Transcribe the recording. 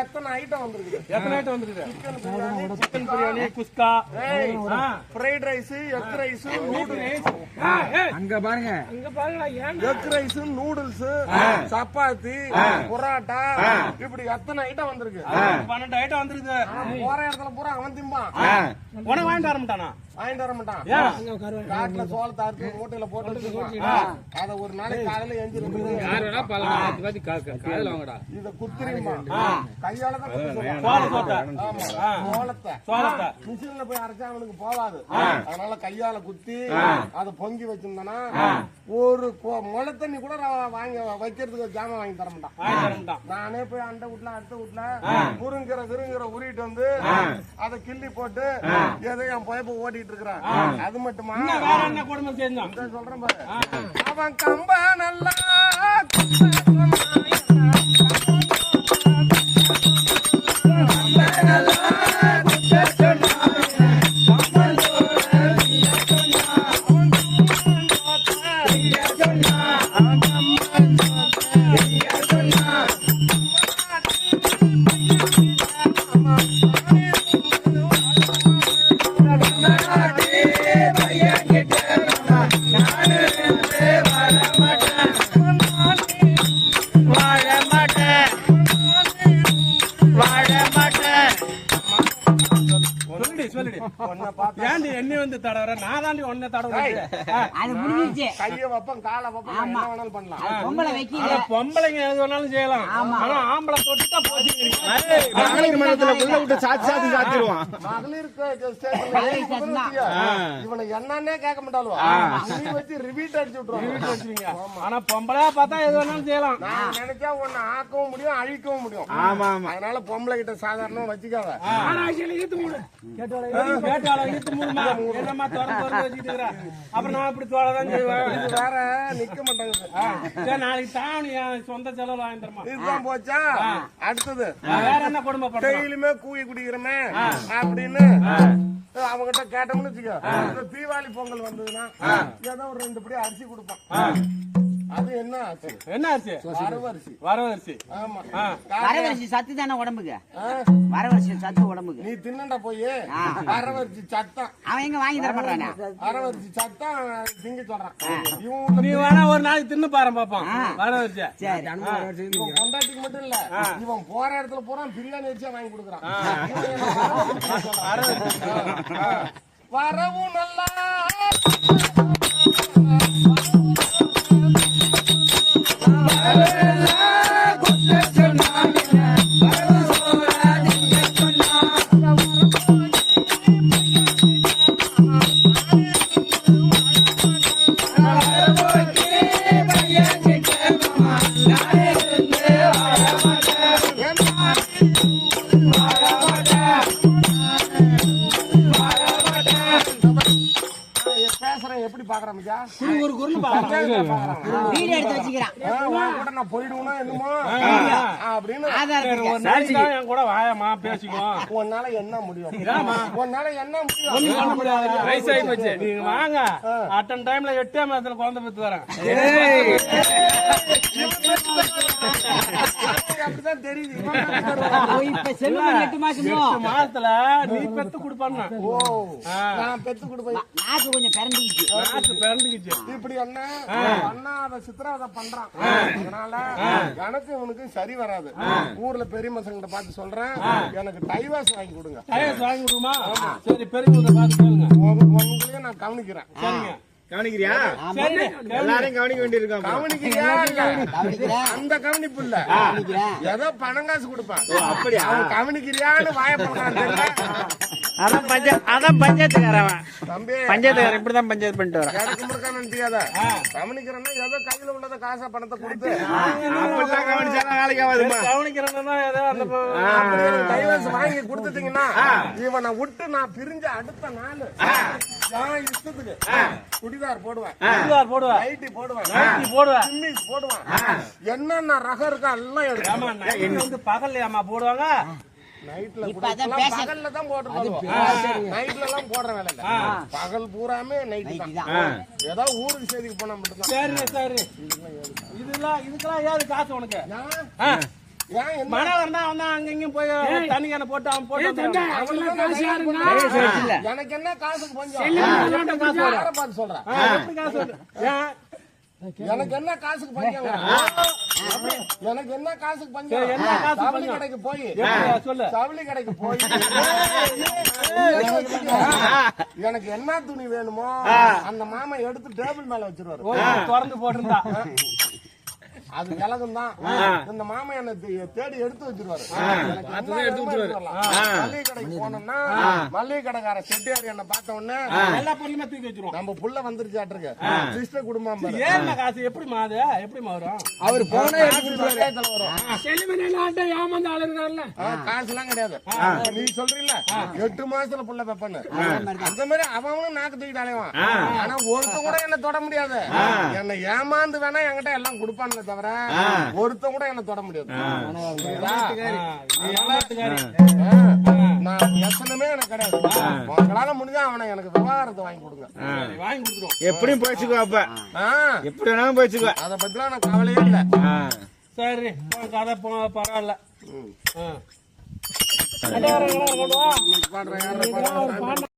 எத்தனை ஐட்டம் வந்திருக்கு? Chicken biryani, kuska, fried rice, egg rice, noodles. அங்க பாருங்க, egg rice, noodles, chapati, parotta, இப்படி எத்தனை ஐட்டம் வந்திருக்கு? 12 ஐட்டம் வந்திருக்கு. போற இடத்துல பூரா அவன் திம்பான். உனக்கு வாங்கிட்டு வர மாட்டானா? வாங்கிட்டு வர மாட்டான். காட்டுல சோளத்தை அறுத்து மூட்டையில போட்டு அத ஒரு நாளைக்கு காலையில எஞ்சிருக்கு இத குத்துறீமா கையால தான் சோளத்தை மிஷின்ல போய் அரைச்சா அவனுக்கு போவாது. அதனால கையால குத்தி அதை பொங்கி வச்சிருந்தானா ஒரு முளை தண்ணி கூட வாங்கி வைக்கிறதுக்கு ஜாமான் வாங்கி தர மாட்டான். நானே போய் அண்டை வீட்டுல அடுத்த வீட்டுல முருங்கிற விருங்கிற உருவிட்டு வந்து அதை கிள்ளி போட்டு ஏதோ என் பொயப்ப ஓட்டிட்டு இருக்கிறான். அது மட்டுமா வேற என்ன கொடுமை செஞ்சான் சொல்றேன் பாரு. அவன் கம்ப நல்லா என்ன வந்து தடவற நான் தாண்டி ஒன்ன கைய வைப்பேன் காலை வைப்பேன் என்ன வேணாலும் பண்ணலாம். பொம்பளைங்க எது வேணாலும் செய்யலாம். ஆனா ஆம்பளை தொட்டுட்டா போச்சு. மகளிர் மன்றத்துல உள்ள விட்டு சாத்தி சாத்திடுவான். இவனை என்னன்னே கேட்க மாட்டாலும் வச்சு ரிப்பீட் அடிச்சு விட்டுருவாங்க. ஆனா பொம்பளையா பார்த்தா எது வேணாலும் செய்யலாம். நான் நினைச்சா ஒன்னு ஆக்கவும் முடியும் அழிக்கவும் முடியும். அதனால பொம்பளை கிட்ட சாதாரணமா வச்சுக்காத. அப்புறம் நான் இப்படி தோழதான் செய்வேன். வேற நிக்க மாட்டாங்க. நாளைக்கு தாவணி சொந்த செலவு வாங்கி தரமா இதுதான் போச்சா. அடுத்தது வேற என்ன கொடுமை டெய்லியுமே கூவி குடிக்கிறமே அப்படின்னு அவங்கிட்ட கேட்டோம்னு வச்சுக்கோ. தீபாவளி பொங்கல் வந்ததுன்னா ஏதோ ஒரு 2 படி அரிசி கொடுப்பான். அது என்ன ஆச்சு? என்ன ஆச்சு? வரவரிசி. ஆமா, வரவரிசி சத்து தானே உடம்புக்கு. வரவரிசி சத்து உடம்புக்கு. நீ தின்னண்டா போய் வரவரிசி சத்தம் அவன் எங்க வாங்கி தர மாட்டானே. வரவரிசி சத்தம் திங்க சொல்றான். நீ வேணா ஒரு நாளைக்கு தின்னு பாரு பாப்பான் வரவரிசி. இவன் கொண்டாட்டிக்கு மட்டும் இல்ல, இவன் போற இடத்துல பூரா பிரியாணி வச்சா வாங்கி கொடுக்குறான். வரவும் நல்லா எப்படி பாக்குறேன் போயிடுவோம் என்னமோ அப்படின்னு கூட வாயமா பேசிக்குவோம். உன்னால என்ன முடியும்? உன்னால என்ன முடியும்? வயசாகி போச்சு. நீங்க வாங்க அட்டன் டைம்ல 8ஆம் மாதத்துல குழந்தை பெற்று வரேன். அப்படிதான் தெரியுது. 8 மாசத்துல நீ பெத்து கொடுப்பான்னு பெத்து கொடுப்பேன். கொஞ்சம் பிறந்துக்கிச்சு. இப்படி அண்ணா அதை சித்திரவதை பண்றான். அதனால எனக்கு இவனுக்கு சரி வராது. ஊர்ல பெரிய மசங்கிட்ட பார்த்து சொல்றேன், எனக்கு டைவர்ஸ் வாங்கி கொடுங்க. டைவர்ஸ் வாங்கி கொடுமா? சரி, பெரியவங்க பார்த்து சொல்லுங்க. உங்களையும் நான் கவனிக்கிறேன். சரிங்க. கவனிக்கிறியா? எல்லாரையும் கவனிக்க வேண்டியிருக்கான். கவனிக்கிறியா? அந்த கவனிப்பு இல்ல, ஏதோ பணம் காசு கொடுப்பேன். அப்படியா? கவனிக்கிறியான்னு வாய பண்றான். அதான் பஞ்சாயத்துக்காரன் தம்பி பஞ்சாயத்துக்காரன் இப்படிதான் பஞ்சாயத்து பண்ணிட்டு வரேன். எனக்கு முடுக்கான நினைக்காத. கவனிக்கிறேன்னா ஏதோ கையில உள்ளத காசை பணத்தை கொடுத்து அப்படிலாம் கவனிச்சாலும் வேலைக்கு ஆகாதுமா. கவனிக்கிறேன்னா ஏதோ அந்த டைவர்ஸ் வாங்கி கொடுத்துட்டீங்கன்னா இவனை விட்டு நான் பிரிஞ்ச அடுத்த நாள் நான் இஷ்டத்துக்கு சுடிதார் போடுவேன், சுடிதார் போடுவேன், நைட்டி போடுவேன், நைட்டி போடுவேன். ஜிம்மிஸ் போடுவேன், என்னென்ன ரகம் இருக்கா எல்லாம் எடுத்து ஆமா நைட் வந்து பகல்லையாமா போடுவாங்க. நைட்ல இப்ப அதான் பேச- பகல்ல தான் போடுறது. நைட்ல எல்லாம் போடுற வேலை இல்ல. பகல் பூராமே நைட்டு தான். ஏதோ ஊருக்கு செய்திக்கு போனா மட்டும்தான். சரி சரி இதுக்கெல்லாம் ஏது காசு உனக்கு? ஏன் என்ன மழை வந்தா அவன் தான் அங்க இங்கேயும் போய் தண்ணி கேனை போட்டு அவன் போட்டு வந்துடுவான். எனக்கு என்ன காசுக்கு பஞ்சம்? காசு வரும். யாரை பார்த்து சொல்றேன்? எப்படி காசு வருது? ஏன்? எனக்கு என்ன காசுக்கு பஞ்சம்? எனக்கு என்ன காசுக்கு பஞ்சம்? என்ன காசுக்கு சவுளி பஞ்சம்? கடைக்கு போய் எப்படி சொல்லு. சவுளி கடைக்கு போய் எனக்கு என்ன துணி வேணுமோ அந்த மாமா எடுத்து டேபிள் மேல வச்சிருவாரு. திறந்து போட்டிருந்தா அது விலகும் தான். இந்த மாமா என்ன தேடி எடுத்து வச்சிருவாரு. எனக்கு என்ன வேணுமோ எடுத்து வரலாம். மல்லிகை கடைக்கு போனோம்னா மல்லிகை கடைக்கார செட்டியார் என்ன பார்த்த உடனே எல்லா பொருளுமே தூக்கி வச்சிருவோம். நம்ம புள்ள வந்துருச்சாட்டிருக்கு சிஸ்டர் குடும்பம் பாரு. ஏன்னா காசு எப்படிமா அது எப்படிமா வரும்? அவர் போன பஞ்சாயத்துல வரும். காசு எல்லாம் கிடையாது. நீ சொல்றீல்ல 8 மாசத்துல புள்ள பெப்பன்னு அந்த மாதிரி அவனும் நாக்கு தூக்கிட்டு அலைவான். ஆனா ஒருத்தன் கூட என்ன தொட முடியாது. என்ன ஏமாந்து வேணா என்கிட்ட எல்லாம் கொடுப்பான்னு தவிர ஒருத்தன் கூட என்ன தொட முடியாது. நான் எத்தனமே எனக்கு கிடையாது. உங்களால முடிஞ்சா அவனை எனக்கு விவகாரத்தை வாங்கி கொடுங்க. வாங்கி கொடுத்துருவோம். எப்படியும் போயிச்சுக்குவா அப்ப. ஆ, எப்படி வேணாலும் போயிச்சுக்குவா. அதை பத்திலாம் எனக்கு கவலையே இல்லை. சரி கதை பரவாயில்ல. ம். ஆ. பாடுறேன் யாரை பாடுறேன்